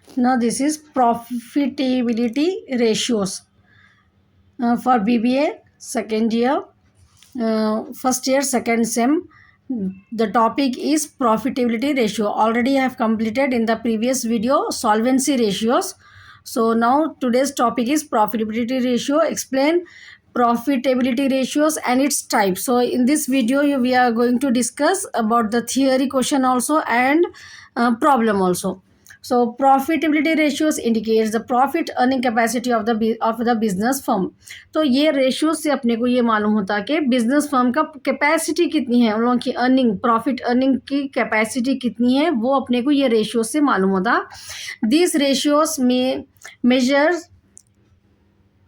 Now this is profitability ratios for BBA second year, first year second sem. The topic is profitability ratio. Already I have completed in the previous video solvency ratios. So now today's topic is profitability ratio. Explain profitability ratios and its types. So in this video we are going to discuss about the theory question also and problem also. So profitability ratios indicates the profit earning capacity of the business firm. तो ये ratio से अपने को ये मालूम होता कि business firm का कैपेसिटी कितनी है, उन लोगों की अर्निंग, प्रॉफिट अर्निंग की कैपेसिटी कितनी है, वो अपने को ये रेशियो से मालूम होता. दिस रेशियोस में measures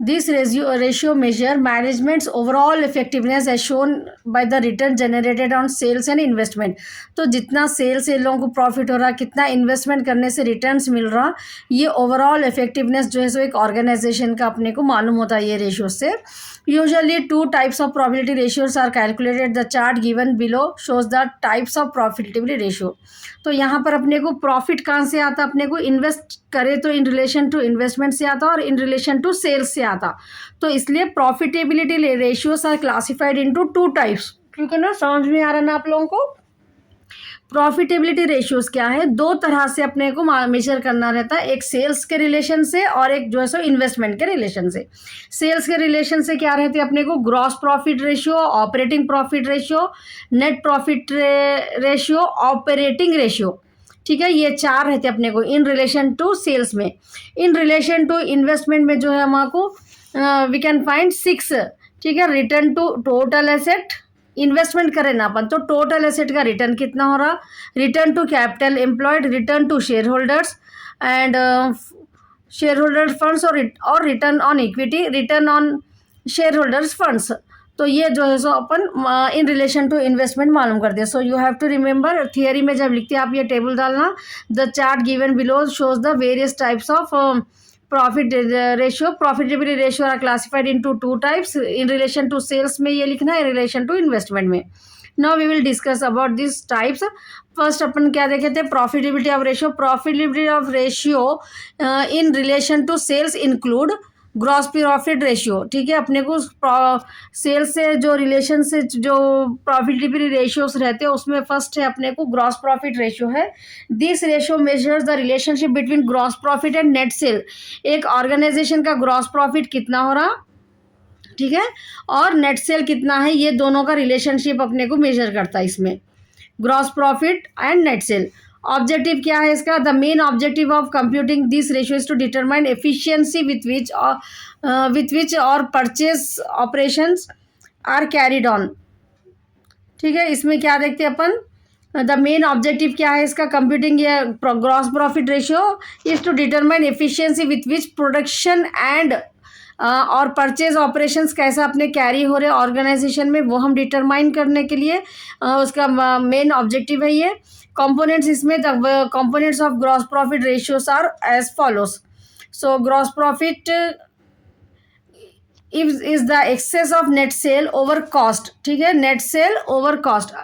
This ratio measure management's overall effectiveness as shown by the return generated on sales and investment. तो जितना सेल से लोगों को प्रॉफिट हो रहा, कितना इन्वेस्टमेंट करने से रिटर्न्स मिल रहा, ये ओवरऑल इफेक्टिवनेस जो है सो एक ऑर्गेनाइजेशन का अपने को मालूम होता है ये रेशियो से. Usually two types of profitability ratios are calculated. The chart given below shows the types of profitability ratio. तो यहाँ पर अपने को प्रॉफिट कहाँ से आता, अपने को इन्वेस्ट करे तो इन रिलेशन टू इन्वेस्टमेंट से आता और इन रिलेशन टू सेल्स से आता. तो इसलिए profitability ratios are classified into two types. ठीक है ना, समझ में आ रहा ना आप लोगों को. प्रॉफिटेबिलिटी रेशियोज क्या है, दो तरह से अपने को मेजर करना रहता है, एक सेल्स के रिलेशन से और एक जो है सो इन्वेस्टमेंट के रिलेशन से. सेल्स के रिलेशन से क्या रहती है अपने को, gross profit ratio, operating profit ratio, net profit ratio, operating ratio. ठीक है, ये चार रहते हैं अपने को इन रिलेशन टू सेल्स में. इन रिलेशन टू इन्वेस्टमेंट में जो है हमारे वी कैन फाइंड 6. ठीक है, return to total asset, investment करें ना अपन तो टोटल एसेट का रिटर्न कितना हो रहा, return to capital employed, return to shareholders and shareholder funds और return on equity, return on share holders funds. तो ये जो है सो अपन इन रिलेशन टू इन्वेस्टमेंट मालूम करते हैं. So you have to remember, theory में जब लिखते हैं आप ये टेबल डालना. The chart given below shows the various types of profit ratio. Profitability ratio are classified into two types. In relation to sales में ये लिखना है, इन रिलेशन टू इन्वेस्टमेंट में. Now we will discuss about this types. First अपन क्या देखे थे, profitability of ratio. Profitability of ratio in relation to sales include gross profit ratio. ठीक है, अपने को सेल्स से जो रिलेशन से जो प्रॉफिटेबिलिटी रेशियोस रहते हैं उसमें फर्स्ट है अपने को ग्रॉस प्रॉफिट रेशियो है. This ratio measures the relationship between gross profit and net cell. एक ऑर्गेनाइजेशन का ग्रॉस प्रॉफिट कितना हो रहा, ठीक है, और नेट सेल कितना है, ये दोनों का रिलेशनशिप अपने को मेजर करता है इसमें, gross profit and net sale. Objective क्या है इसका, the main objective of computing this ratio is to determine efficiency with which और purchase operations are carried on. ठीक है, इसमें क्या देखते हैं अपन, द मेन ऑब्जेक्टिव क्या है इसका, कंप्यूटिंग ये gross profit ratio is to determine efficiency with which production and और परचेज ऑपरेशंस कैसा अपने कैरी हो रहे ऑर्गेनाइजेशन में, वो हम डिटरमाइन करने के लिए उसका मेन ऑब्जेक्टिव है ये. कंपोनेंट्स इसमें, the components of gross profit ratios are as follows. So gross profit is the excess of net sale over cost. ठीक है, net sale over cost.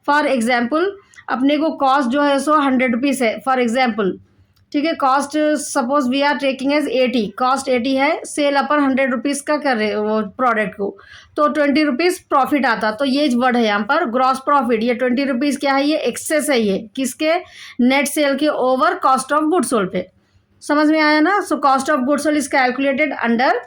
For example अपने को कॉस्ट जो है सो 100 रुपीज़ है फॉर एग्जाम्पल. ठीक है, cost suppose we are taking as 80, cost 80 है, सेल अपन 100 रुपीज़ का कर रहे वो प्रोडक्ट को, तो 20 रुपीज़ प्रॉफिट आता. तो ये वर्ड है यहाँ पर ग्रॉस प्रॉफिट. ये 20 रुपीज़ क्या है, ये एक्सेस है, ये किसके, नेट सेल के over cost of good sold पे. समझ में आया ना. So cost of good sold is calculated under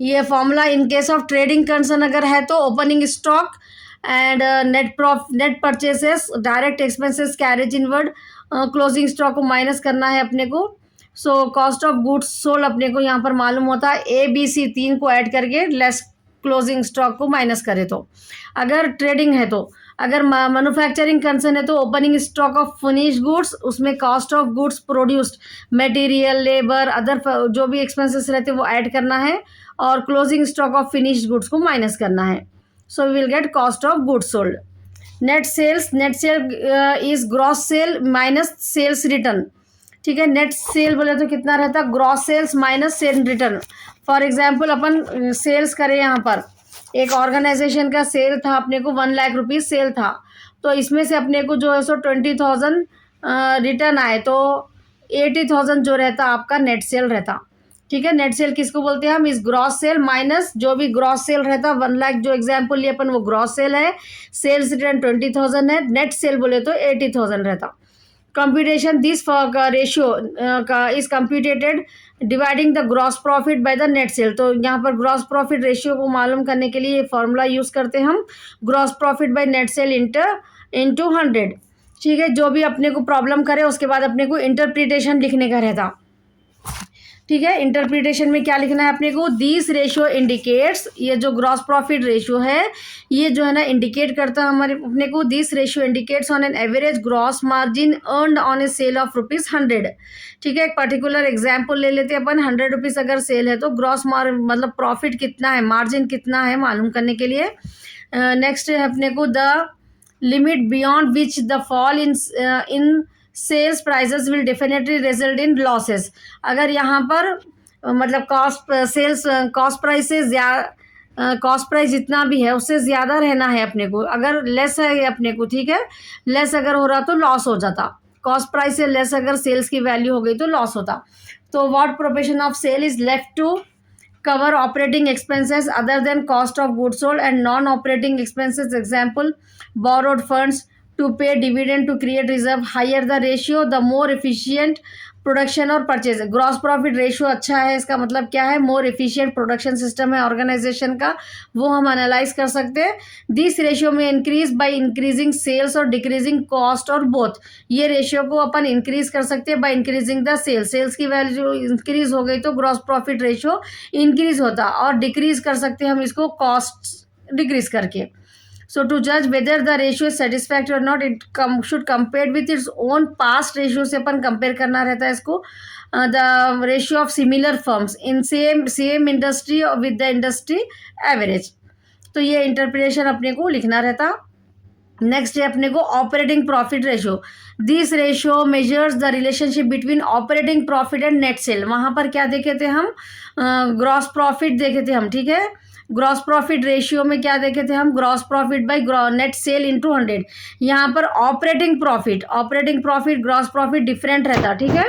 ये formula. In case of trading concern अगर है तो opening stock and net purchases, direct expenses carriage inward, closing stock को माइनस करना है अपने को. So cost of goods sold अपने को यहाँ पर मालूम होता है ABC 3 को ऐड करके लेस क्लोजिंग स्टॉक को माइनस करे. तो अगर ट्रेडिंग है तो, अगर मैन्युफैक्चरिंग कंसर्न है तो opening stock of finish goods, उसमें cost of goods produced, material, labour, other जो भी एक्सपेंसेस रहते हैं वो ऐड करना है और closing stock of finished goods को माइनस करना है. So we will get cost of goods sold. Net sales, net sale is gross sale minus sales return. ठीक है, नेट सेल बोले तो कितना रहता है, gross sales minus sale return. For example अपन सेल्स करें, यहाँ पर एक ऑर्गेनाइजेशन का सेल था अपने को 1 लाख रुपीज़ सेल था, तो इसमें से अपने को जो है सो 20,000 रिटर्न आए, तो 80,000 जो रहता आपका नेट सेल रहता, ठीक है। नेट सेल किसको बोलते हैं हम, इस ग्रॉस सेल माइनस जो भी ग्रॉस सेल रहता 1 लाख, जो एग्जाम्पल लिए अपन वो ग्रॉस सेल है, सेल्स रिटर्न 20,000 है, नेट सेल बोले तो 80,000 रहता। Computation this ratio is computated dividing the gross profit by the net sale. तो यहाँ पर ग्रॉस प्रॉफिट रेशियो को मालूम करने के लिए ये फॉर्मूला यूज करते हैं हम, gross profit by net sale into 100, ठीक है। जो भी अपने को प्रॉब्लम करे उसके बाद अपने को इंटरप्रिटेशन लिखने का रहता, ठीक है। इंटरप्रिटेशन में क्या लिखना है अपने को, दिस रेशियो इंडिकेट्स, ये जो ग्रॉस प्रॉफिट रेशियो है ये जो है ना इंडिकेट करता है हमारे अपने को, this ratio indicates on an average gross margin earned on a sale of ₹100, ठीक है। एक पर्टिकुलर एग्जाम्पल ले लेते हैं अपन, ₹100 अगर सेल है तो ग्रॉस मतलब प्रॉफिट कितना है, मार्जिन कितना है मालूम करने के लिए। नेक्स्ट है अपने को the limit beyond which the fall in sales prices will definitely result in losses. अगर यहाँ पर मतलब कॉस्ट प्राइस जितना भी है उससे ज़्यादा रहना है अपने को, अगर लेस है अपने को, ठीक है, लेस अगर हो रहा तो लॉस हो जाता, कॉस्ट प्राइस से लेस अगर सेल्स की वैल्यू हो गई तो लॉस होता। तो what proportion of sale is left to cover operating expenses other than cost of goods sold and non-operating expenses, example borrowed funds to pay dividend to create reserve, higher the ratio the more efficient production और purchase. Gross profit ratio अच्छा है इसका मतलब क्या है, more efficient production system है organisation का, वो हम एनालाइज कर सकते हैं। दिस रेशियो में इंक्रीज बाय इंक्रीजिंग सेल्स और डिक्रीजिंग कॉस्ट और बोथ, ये रेशियो को अपन इंक्रीज कर सकते हैं बाय इंक्रीजिंग द सेल्स की वैल्यू इंक्रीज हो गई तो ग्रॉस प्रॉफिट रेशियो इंक्रीज होता, और डिक्रीज कर सकते हैं हम इसको कॉस्ट डिक्रीज करके। So to judge whether the ratio is satisfactory or not, it should compare with its own past ratio से अपन compare करना रहता है इसको, the ratio of similar firms in same industry with the industry average। तो ये interpretation अपने को लिखना रहता। नेक्स्ट है अपने को operating profit ratio, this ratio measures the relationship between operating profit and net cell. वहाँ पर क्या देखे थे हम, ग्रॉस प्रॉफिट देखे थे हम, ठीक है। ग्रॉस प्रॉफिट रेशियो में क्या देखे थे हम, gross profit by net sale into 100। यहाँ पर operating profit gross profit different रहता, ठीक है।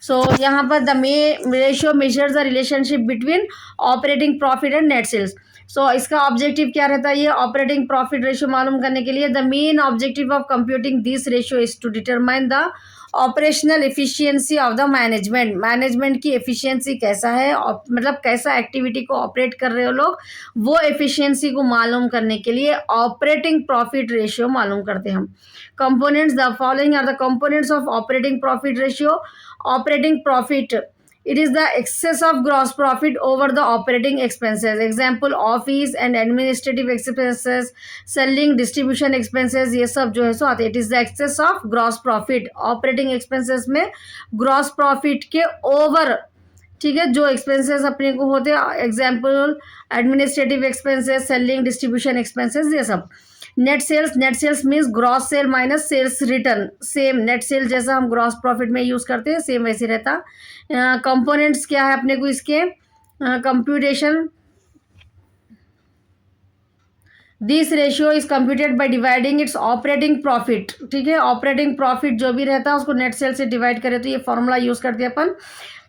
सो यहाँ पर the ratio measures the relationship between operating profit and net sales. So इसका ऑब्जेक्टिव क्या रहता है, ये ऑपरेटिंग प्रॉफिट रेशियो मालूम करने के लिए the main objective of computing this ratio is to determine the operational efficiency of the management की एफिशिएंसी कैसा है, मतलब कैसा एक्टिविटी को ऑपरेट कर रहे हो लोग, वो एफिशिएंसी को मालूम करने के लिए ऑपरेटिंग प्रॉफिट रेशियो मालूम करते हैं हम। Components, the following are the components of operating profit ratio. Operating profit, it is the excess of gross profit over the operating expenses, example office and administrative expenses, selling distribution expenses, ये सब जो है सो आते हैं। it is the excess of gross profit, operating expenses में gross profit के over, ठीक है, जो एक्सपेंसेस अपने को होते हैं, example administrative expenses, selling distribution expenses, ये सब। Net sales means gross sale minus sales return, same net sale जैसा हम ग्रॉस प्रॉफिट में यूज़ करते हैं सेम वैसे रहता। कंपोनेंट्स क्या है अपने को इसके, computation, this ratio is computed by dividing it's operating profit, ठीक है। ऑपरेटिंग प्रॉफिट जो भी रहता है उसको नेट सेल से डिवाइड करें तो ये फॉर्मूला यूज करते हैं अपन।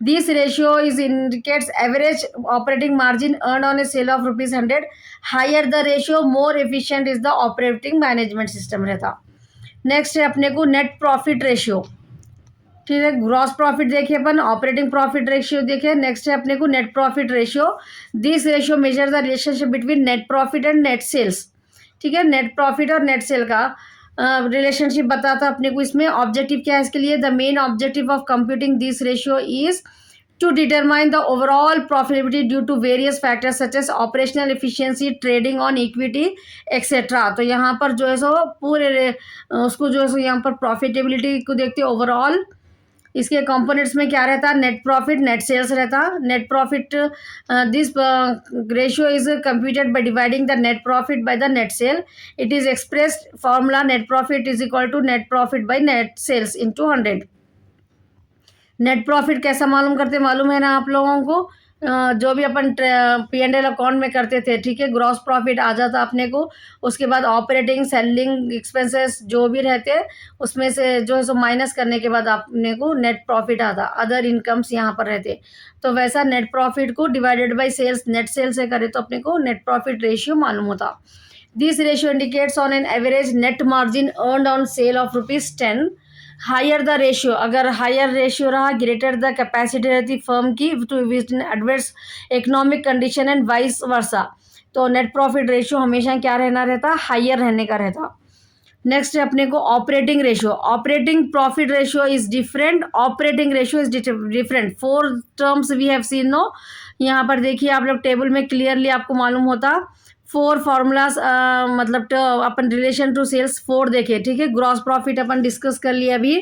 This ratio is indicates average operating margin earn on a sale of ₹100, higher the ratio more efficient is the operating management system रहता। नेक्स्ट है अपने को नेट प्रॉफिट रेशियो, ठीक है। ग्रॉस प्रॉफिट देखिए अपन, ऑपरेटिंग प्रॉफिट रेशियो देखिए। Next है अपने को net profit ratio, this ratio measure the relationship between net profit and net sales, ठीक है। नेट प्रॉफिट और नेट सेल का रिलेशनशिप बताता अपने को इसमें। ऑब्जेक्टिव क्या है इसके लिए, the main objective of computing this ratio is to determine the overall profitability due to various factors such as operational efficiency, trading on equity, etc। तो यहाँ पर जो है सो पूरे उसको जो है सो यहाँ पर प्रॉफिटेबिलिटी को देखते हैं ओवरऑल। इसके कंपोनेंट्स में क्या रहता है, नेट प्रॉफिट नेट सेल्स रहता। Net profit, this ratio is computed by dividing the net profit by the net sale. It is expressed formula net profit is equal to net profit by net sales into 100। Net profit कैसा मालूम करते मालूम है ना आप लोगों को, जो भी अपन P&L अकाउंट में करते थे, ठीक है, ग्रॉस प्रॉफिट आ जाता अपने को। उसके बाद ऑपरेटिंग सेलिंग एक्सपेंसेस जो भी रहते उसमें से जो है सो माइनस करने के बाद अपने को नेट प्रॉफिट आता, अदर इनकम्स यहाँ पर रहते। तो वैसा नेट प्रॉफिट को divided by sales, net sale से करे तो अपने को नेट प्रॉफिट रेशियो मालूम होता। This ratio indicates on an average net margin earned on sale of ₹10। Higher the ratio, अगर हायर रेशियो रहा, ग्रेटर द कैपेसिटी रहती फर्म की to with adverse economic condition and vice versa, तो net profit ratio हमेशा क्या रहना रहता, higher रहने का रहता। नेक्स्ट है अपने को operating ratio. Operating profit ratio is different, operating ratio is different. 4 terms we have seen no. यहाँ पर देखिए आप लोग टेबल में क्लियरली आपको मालूम होता 4 फार्मूलाज, मतलब अपन रिलेशन टू सेल्स 4 देखे, ठीक है। ग्रॉस प्रॉफिट अपन डिस्कस कर लिया अभी।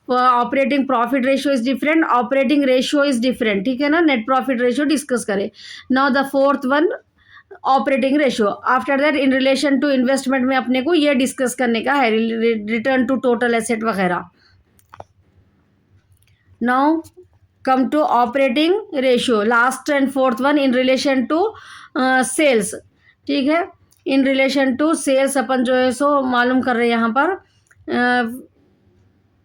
Operating profit ratio is different, operating ratio is different, ठीक है ना। नेट प्रॉफिट रेशियो डिस्कस करें। Now the fourth one operating ratio. After that in relation to investment में अपने को ये डिस्कस करने का है, रिटर्न टू टोटल एसेट वगैरह। Now come to operating ratio, last and fourth one in relation to sales, ठीक है। इन रिलेशन टू सेल्स अपन जो है सो मालूम कर रहे हैं यहाँ पर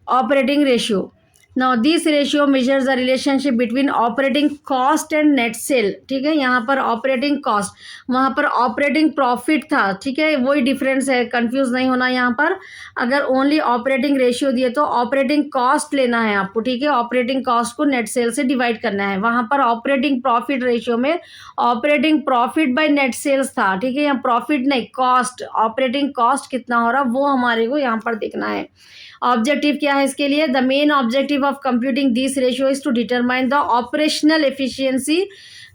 operating ratio. Now this ratio measures the relationship between operating cost and net cell, ठीक है। यहाँ पर ऑपरेटिंग कॉस्ट, वहाँ पर ऑपरेटिंग प्रॉफिट था, ठीक है, वही डिफरेंस है, कंफ्यूज नहीं होना यहाँ पर। अगर ओनली ऑपरेटिंग रेशियो दिए तो ऑपरेटिंग कॉस्ट लेना है आपको, ठीक है। ऑपरेटिंग कॉस्ट को नेट सेल से डिवाइड करना है। वहाँ पर ऑपरेटिंग प्रॉफिट रेशियो में operating profit by net sales था, ठीक है। यहाँ प्रॉफिट नहीं, कॉस्ट, ऑपरेटिंग कॉस्ट कितना हो रहा वो हमारे को यहाँ पर देखना है। ऑब्जेक्टिव क्या है इसके लिए, the main objective of computing this ratio is to determine the operational efficiency,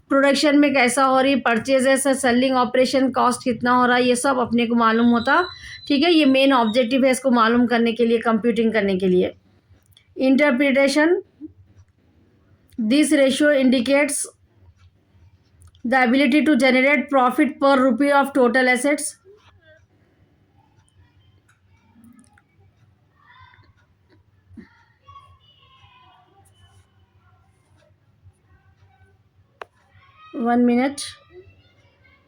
production में कैसा हो रही, परचेजेस, सेलिंग, ऑपरेशन कॉस्ट कितना हो रहा है, ये सब अपने को मालूम होता, ठीक है। ये मेन ऑब्जेक्टिव है इसको मालूम करने के लिए, कंप्यूटिंग करने के लिए। Interpretation, this ratio indicates the ability to generate profit per rupee of total assets. One minute.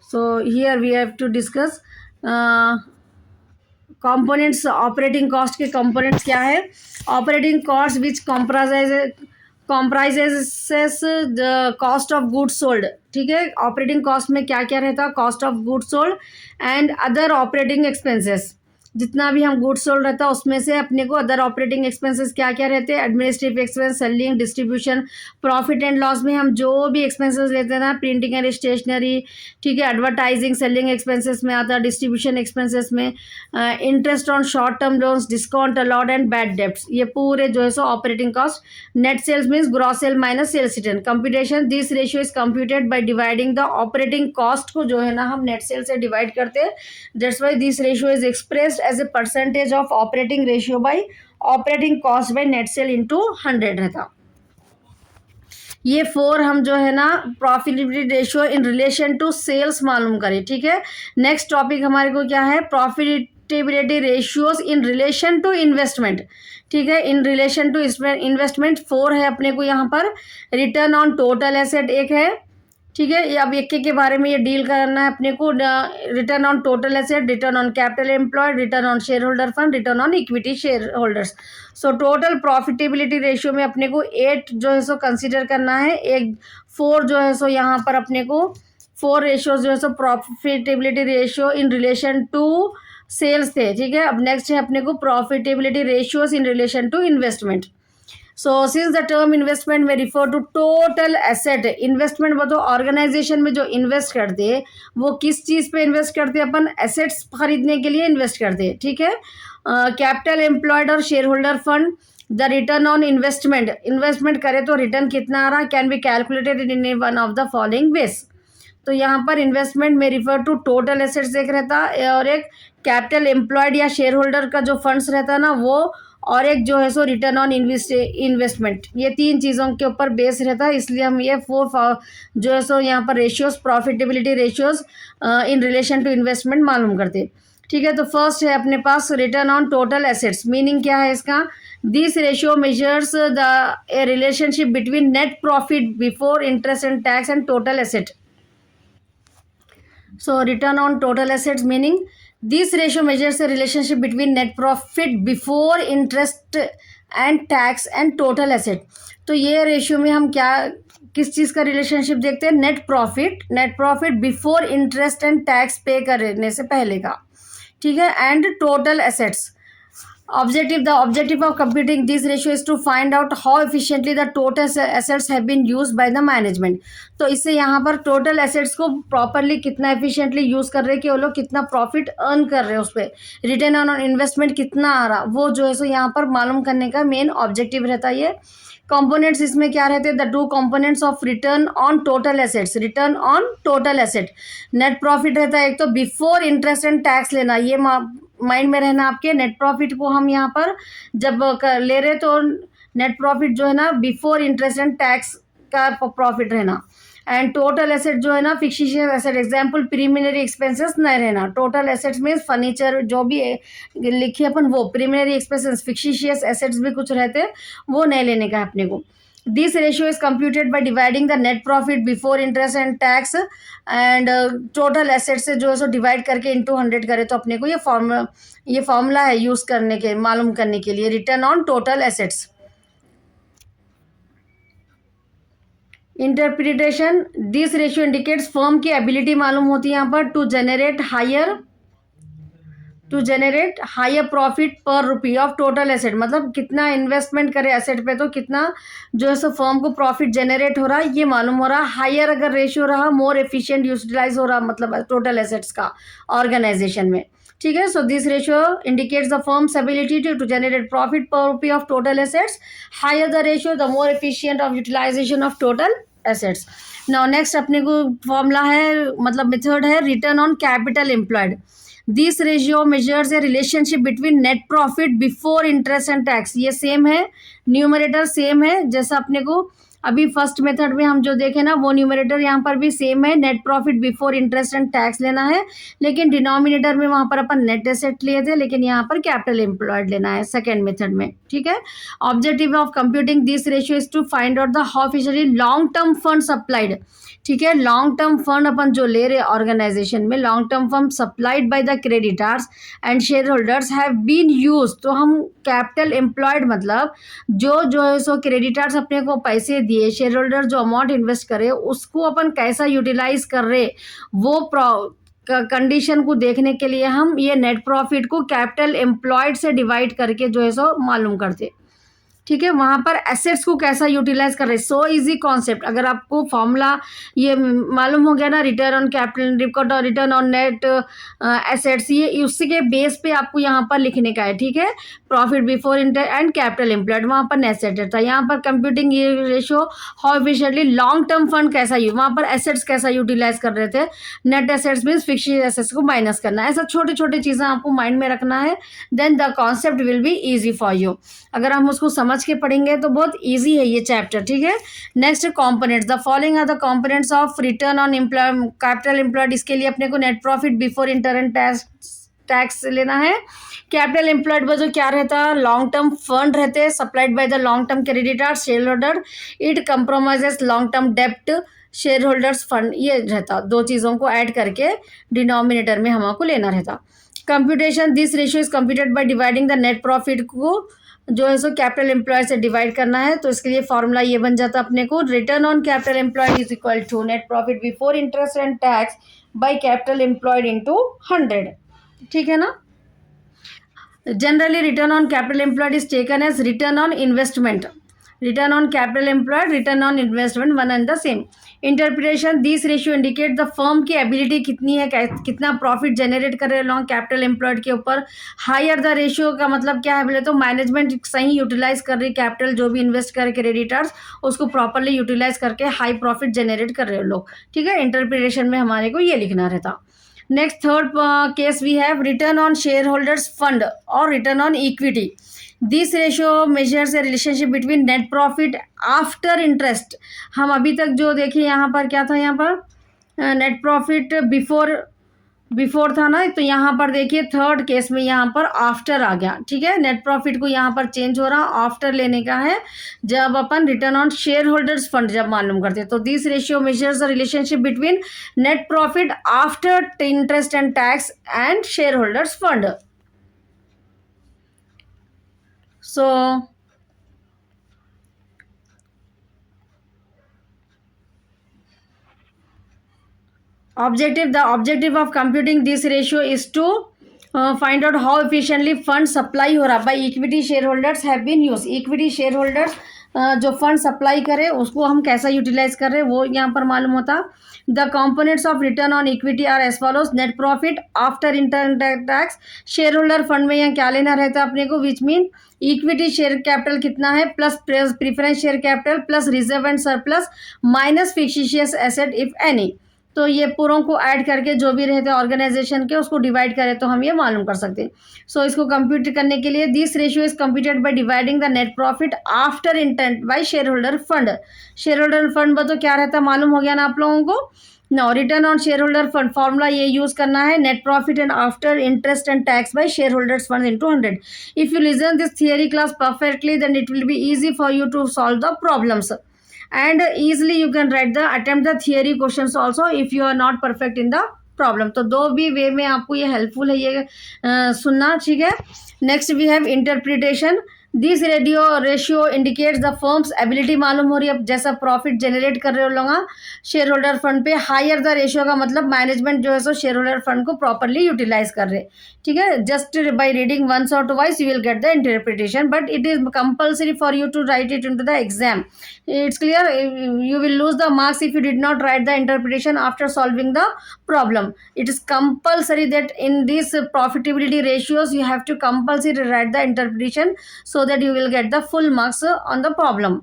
So here we have to discuss components, operating cost के कंपोनेंट्स क्या है। Operating cost which comprises the cost of goods sold, ठीक है। Operating cost में क्या क्या रहता, cost of goods sold and other operating expenses. जितना भी हम गुड्स सोल्ड रहता है उसमें से अपने को अदर ऑपरेटिंग एक्सपेंसेस क्या क्या रहते हैं, administrative expense, selling, distribution. Profit and loss में हम जो भी एक्सपेंसेस लेते हैं ना, प्रिंटिंग एंड स्टेशनरी, ठीक है, एडवर्टाइजिंग, सेलिंग एक्सपेंसेस में आता है, डिस्ट्रीब्यूशन एक्सपेंसेस में, interest on short term loans, discount allowed and bad debts, ये पूरे जो है सो operating cost. Net sales means gross sale minus sales return. Computation, this ratio is computed by dividing the operating cost को जो है ना हम नेट सेल से डिवाइड करते हैं। That's why this ratio is expressed as a percentage of operating ratio by operating cost by net sale into 100 रहता। ये 4 हम जो है ना profitability ratio in relation to sales मालूम करें, ठीक है। नेक्स्ट टॉपिक हमारे को क्या है, profitability ratios in relation to investment, ठीक है। इन रिलेशन टू इन्वेस्टमेंट 4 है अपने को यहाँ पर। रिटर्न ऑन टोटल एसेट एक है, ठीक है। ये अब एक के बारे में ये डील करना है अपने को। Return on total asset, return on capital employed, return on share holder fund, return on equity share holders. So total profitability ratio में अपने को 8 जो है सो कंसिडर करना है। एक 4 जो है सो यहाँ पर अपने को 4 रेशियो जो है so profitability ratio in relation to sales थे, ठीक है। अब नेक्स्ट है अपने को profitability ratios in relation to investment. So since the term investment में refer to total asset, investment वो तो ऑर्गेनाइजेशन में जो इन्वेस्ट करते हैं वो किस चीज़ पे इन्वेस्ट करते हैं, अपन एसेट्स खरीदने के लिए इन्वेस्ट करते हैं, ठीक है। कैपिटल एम्प्लॉयड और share holder fund, the return on investment करे तो रिटर्न कितना आ रहा, can be calculated in one of the following veg. तो यहाँ पर इन्वेस्टमेंट में रिफर टू टोटल एसेट्स एक रहता है और एक कैपिटल एम्प्लॉयड या शेयर होल्डर का जो फंड्स रहता है ना वो, और एक जो है सो रिटर्न ऑन इन्वेस्टमेंट। ये 3 चीज़ों के ऊपर बेस रहता है, इसलिए हम ये 4 जो है सो यहाँ पर ratios, profitability ratios in relation to investment मालूम करते, ठीक है, तो फर्स्ट है अपने पास return on total assets. Meaning क्या है इसका? This ratio measures the a relationship between net profit before interest and tax and total asset. So return on total assets meaning this ratio measures the relationship between net profit before interest and tax and total asset. तो ये ratio में हम क्या किस चीज़ का relationship देखते हैं? Net profit before interest and tax पे करने से पहले का, ठीक है, and total assets. The objective of computing this ratio is to find out how efficiently the total assets have been used by the management. तो इससे यहाँ पर टोटल एसेट्स को प्रॉपरली कितना एफिशिएंटली यूज़ कर रहे हैं कि वो लोग कितना प्रॉफिट अर्न कर रहे हैं, उस पर रिटर्न ऑन इन्वेस्टमेंट कितना आ रहा, वो जो है सो यहाँ पर मालूम करने का मेन ऑब्जेक्टिव रहता है. ये कंपोनेंट्स इसमें क्या रहते हैं? The two components of return on total assets. Return on total asset net profit रहता है एक तो बिफोर इंटरेस्ट एंड टैक्स लेना, ये माइंड में रहना आपके. नेट प्रॉफिट को हम यहाँ पर जब ले रहे तो नेट प्रॉफिट जो है ना बिफोर इंटरेस्ट एंड टैक्स का प्रॉफिट रहना. एंड टोटल एसेट जो है ना फिक्सिशियस एसेट, एग्जाम्पल प्रीमिनरी एक्सपेंसेस नहीं रहना. टोटल एसेट्स में फर्नीचर जो भी लिखिए अपन वो प्रीमिनरी एक्सपेंसेस. फिक्सिशियस एसेट्स भी कुछ रहते वो नहीं लेने का है अपने को. This ratio is computed by dividing the net profit before interest and tax and total asset से जो है सो डिवाइड करके इंटू 100 करे तो अपने को ये फॉर्मूला है यूज़ करने के मालूम करने के लिए return on total assets. Interpretation this ratio indicates firm की एबिलिटी मालूम होती है यहाँ पर to generate higher profit per rupee of total asset. मतलब कितना इन्वेस्टमेंट करे एसेट पे तो कितना जो है सो फर्म को प्रॉफिट जनरेट हो रहा है ये मालूम हो रहा. हायर अगर रेशियो रहा मोर एफिशिएंट यूटिलाइज हो रहा मतलब टोटल एसेट्स का ऑर्गेनाइजेशन में, ठीक है. So this ratio indicates the firm's ability to generate profit per rupee of total assets. Higher the ratio the more efficient of utilisation of total assets. Now next अपने को formula है मतलब method है return on capital employed. This ratio measures a relationship between net profit before interest and tax. ये same है, numerator same है जैसा अपने को अभी फर्स्ट मेथड में हम जो देखे ना वो न्यूमरेटर यहाँ पर भी सेम है. Net profit before interest and tax लेना है, लेकिन डिनोमिनेटर में वहाँ पर अपन नेट एसेट लिए थे, लेकिन यहाँ पर कैपिटल एम्प्लॉयड लेना है सेकेंड मेथड में, ठीक है. Objective of computing this ratio is to find out the how efficiently long term fund supplied. ठीक है, लॉन्ग टर्म फंड अपन जो ले रहे ऑर्गेनाइजेशन में long term fund supplied by the creditors and share holders have been use. तो हम capital employed मतलब जो है सो क्रेडिटर्स अपने को पैसे दिए, शेयर होल्डर जो अमाउंट इन्वेस्ट करे उसको अपन कैसा यूटिलाइज कर रहे वो कंडीशन को देखने के लिए हम ये नेट प्रॉफिट को कैपिटल एम्प्लॉयड से डिवाइड करके जो है सो मालूम करते. ठीक है, वहाँ पर एसेट्स को कैसा यूटिलाइज कर रहे. So easy concept. अगर आपको फॉर्मूला ये मालूम हो गया ना रिटर्न ऑन कैपिटल रिकॉर्ड और रिटर्न ऑन नेट एसेट्स, ये उसी के बेस पे आपको यहाँ पर लिखने का है. ठीक है, profit before interest and capital employed वहाँ पर नेट एसेट था. यहाँ पर कंप्यूटिंग ये ratio how efficiently long term fund कैसा वहाँ पर एसेट्स कैसा यूटिलाइज कर रहे थे. Net assets means fixed assets को माइनस करना. ऐसा छोटे छोटे चीज़ें आपको माइंड में रखना है, then the concept will be easy for you. अगर हम उसको समझ के पढ़ेंगे तो बहुत इजी है ये चैप्टर. ठीक है, next components. The following are the components of return on capital employed. इसके लिए अपने को net profit before interest and tax लेना है. कैपिटल एम्प्लॉयड में जो क्या रहता है लॉन्ग टर्म फंड रहते हैं supplied by the long term creditor share holder. It compromises long term डेप्ट शेयर होल्डर्स फंड. ये रहता दो चीज़ों को ऐड करके डिनोमिनेटर में हमको लेना रहता. Computation this ratio is computed by dividing the net profit को जो है सो कैपिटल एम्प्लॉय से डिवाइड करना है. तो इसके लिए फॉर्मूला ये बन जाता अपने को return on capital employed is equal to net profit before interest and tax by capital employed into 100. ठीक है ना. Generally return on capital employed is taken as return on investment. Return on capital employed return on investment one and the same. Interpretation this ratio indicate the firm की ability कितनी है, कितना profit generate कर रहे हैं long capital employed के ऊपर. Higher the ratio का मतलब क्या है बोले तो मैनेजमेंट सही यूटिलाइज कर रही कैपिटल जो भी इन्वेस्ट करे क्रेडिटर्स उसको प्रॉपरली यूटिलाइज करके हाई प्रॉफिट जनरेट कर रहे हैं लोग. ठीक है, इंटरप्रिटेशन में हमारे को ये लिखना रहता. Next third case we have return on share holders fund और return on equity. This ratio measures a relationship between net profit after interest. हम अभी तक जो देखें यहाँ पर क्या था, यहाँ पर नेट प्रॉफिट बिफोर बिफोर था ना, तो यहाँ पर देखिए थर्ड केस में यहाँ पर आफ्टर आ गया, ठीक है। नेट प्रॉफिट को यहाँ पर चेंज हो रहा, आफ्टर लेने का है जब अपन return on share holders fund जब मालूम करते हैं। तो this ratio measures the relationship between net profit after interest and tax and share holders fund. So the objective of computing this ratio is to find out how efficiently fund supply हो रहा by equity shareholders have been used। equity shareholders जो fund supply करे उसको हम कैसा utilise कर रहे हैं वो यहाँ पर मालूम होता। The components of return on equity are as follows. Net profit after interest tax. Share holder fund में यहाँ क्या लेना रहता है अपने को, which mean equity share capital कितना है plus preference share capital plus reserve and surplus minus fictitious asset if any. तो ये पूरों को ऐड करके जो भी रहते हैं ऑर्गेनाइजेशन के उसको डिवाइड करें तो हम ये मालूम कर सकते हैं। सो इसको कंप्यूट करने के लिए this ratio is computed by dividing the net profit after interest by share holder fund. Share holder fund तो क्या रहता है मालूम हो गया ना आप लोगों को। No return on share holder fund formula ये यूज करना है, net profit and after interest and tax by share holders fund into 100। If you listen this theory class perfectly then it will be easy for you to solve the problems and easily you can attempt the theory questions also if you are not perfect in the problem. तो दो भी वे में आपको ये helpful है ये सुनना, ठीक है। Next we have interpretation. This ratio indicates the firm's ability मालूम हो रही है। अब जैसा प्रॉफिट जनरेट कर रहे हो लोग शेयर होल्डर फंड पे, हायर द रेशियो का मतलब मैनेजमेंट जो है सो शेयर होल्डर फंड को प्रॉपरली यूटिलाइज कर रहे, ठीक है। जस्ट बाय रीडिंग वंस और twice you will get the interpretation, but it is compulsory for you to write it into the exam. It's clear, you will lose the marks if you did not write the interpretation after solving the problem. It is compulsory that in these profitability ratios you have to compulsory write the interpretation so that you will get the full marks on the problem.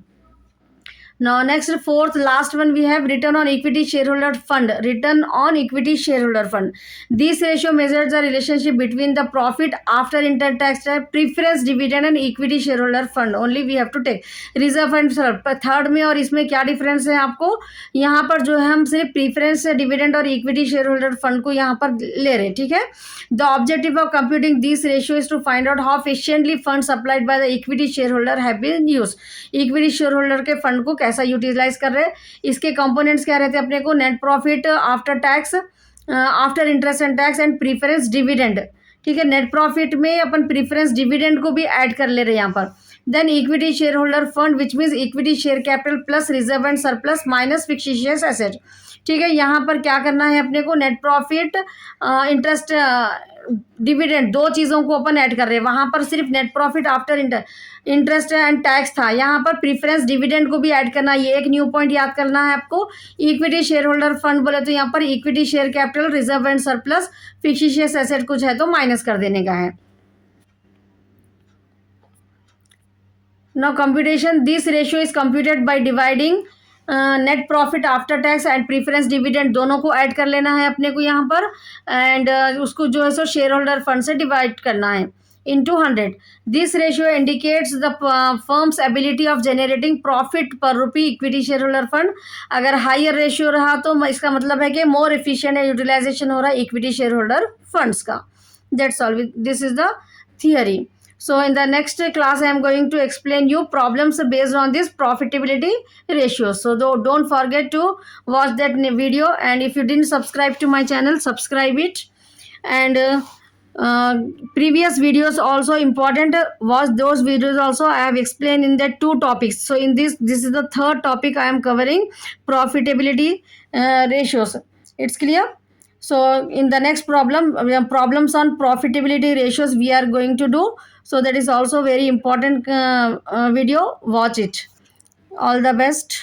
Now next fourth last one we have return on equity shareholder fund. Return on equity shareholder fund, this ratio measures the relationship between the profit after income tax, preference dividend and equity shareholder fund only we have to take। reserve and third में और इसमें क्या difference है आपको, यहाँ पर जो है हम सिर्फ प्रीफरेंस डिविडेंड और इक्विटी शेयर होल्डर फंड को यहाँ पर ले रहे, ठीक है। The objective of computing this ratio is to find out how efficiently fund supplied by the equity share holder have been used. Equity share holder के fund को कैसा यूटिलाइज कर रहे हैं। इसके कंपोनेंट्स क्या रहते हैं अपने को, net profit after tax after interest and tax and preference dividend, ठीक है। नेट प्रॉफिट में अपन प्रीफरेंस डिविडेंड को भी ऐड कर ले रहे हैं यहाँ पर। Then equity share holder fund which means equity share capital plus reserve and surplus minus fictitious asset, ठीक है। यहाँ पर क्या करना है अपने को, नेट प्रॉफिट इंटरेस्ट डिविडेंड दो चीज़ों को अपन ऐड कर रहे हैं। वहाँ पर सिर्फ net profit after interest and tax था, यहाँ पर प्रीफरेंस डिविडेंड को भी ऐड करना है। ये एक न्यू पॉइंट याद करना है आपको। इक्विटी शेयर होल्डर फंड बोले तो यहाँ पर equity share capital reserve and surplus fictitious asset कुछ है तो माइनस कर देने का है। Now computation, this ratio is computed by dividing net profit after tax and preference dividend दोनों को ऐड कर लेना है अपने को यहाँ पर, एंड उसको जो है सो शेयर होल्डर फंड से डिवाइड करना है into 100। This ratio indicates the firm's ability of generating profit per rupee equity shareholder fund। अगर हायर रेशियो रहा तो इसका मतलब है कि मोर एफिशिएंट है यूटिलाइजेशन हो रहा है इक्विटी शेयर होल्डर फंड्स का। That's all, this is the theory। So in the next class I am going to explain you problems based on this profitability ratio। So don't forget to watch that video, and if you didn't subscribe to my channel, subscribe it। And previous videos also important, watch those videos also। I have explained in that two topics। So in this is the third topic I am covering, profitability ratios। It's clear? So in the next problems on profitability ratios we are going to do, so that is also very important video, watch it। All the best।